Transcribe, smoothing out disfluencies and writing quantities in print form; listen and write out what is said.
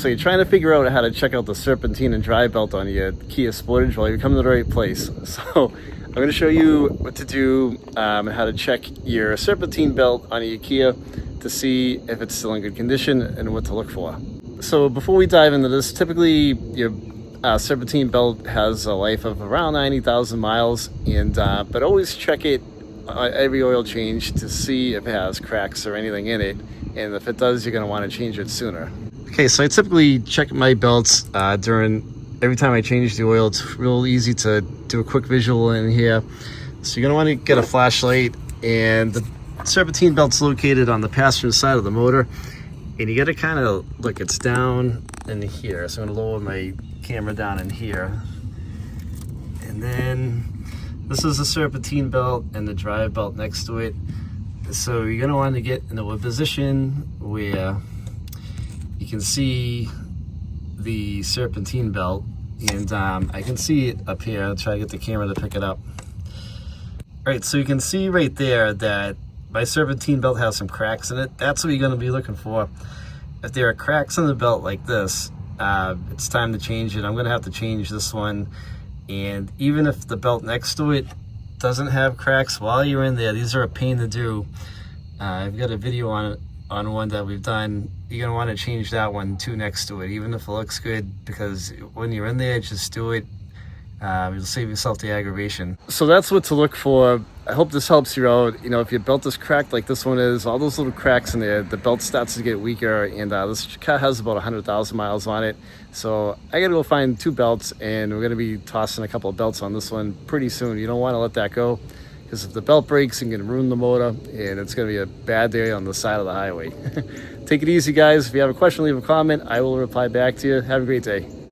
So you're trying to figure out how to check out the serpentine and dry belt on your Kia Sportage. Well, you're coming to the right place. So I'm going to show you what to do and how to check your serpentine belt on your Kia to see if it's still in good condition and what to look for. So before we dive into this, typically your serpentine belt has a life of around 90,000 miles, and but always check it on every oil change to see if it has cracks or anything in it, and if it does, you're going to want to change it sooner. Okay, so I typically check my belts every time I change the oil. It's real easy to do a quick visual in here. So you're going to want to get a flashlight, and the serpentine belt's located on the passenger side of the motor, and you got to kind of look, it's down in here. So I'm going to lower my camera down in here, and then this is the serpentine belt and the drive belt next to it. So you're going to want to get into a position where you can see the serpentine belt, and I can see it up here. I'll try to get the camera to pick it up. All right, so you can see right there that my serpentine belt has some cracks in it. That's what you're going to be looking for. If there are cracks in the belt like this, it's time to change it. I'm going to have to change this one. And even if the belt next to it doesn't have cracks, while you're in there, these are a pain to do. I've got a video on one that we've done. You're going to want to change that one too next to it, even if it looks good, because when you're in there, just do it. You'll save yourself the aggravation. So that's what to look for. I hope this helps you out. You know, if your belt is cracked like this one is, all those little cracks in there, the belt starts to get weaker, and this car has about 100,000 miles on it. So I gotta go find 2 belts, and we're gonna be tossing a couple of belts on this one pretty soon. You don't wanna let that go, because if the belt breaks, it can ruin the motor, and it's gonna be a bad day on the side of the highway. Take it easy, guys. If you have a question, leave a comment. I will reply back to you. Have a great day.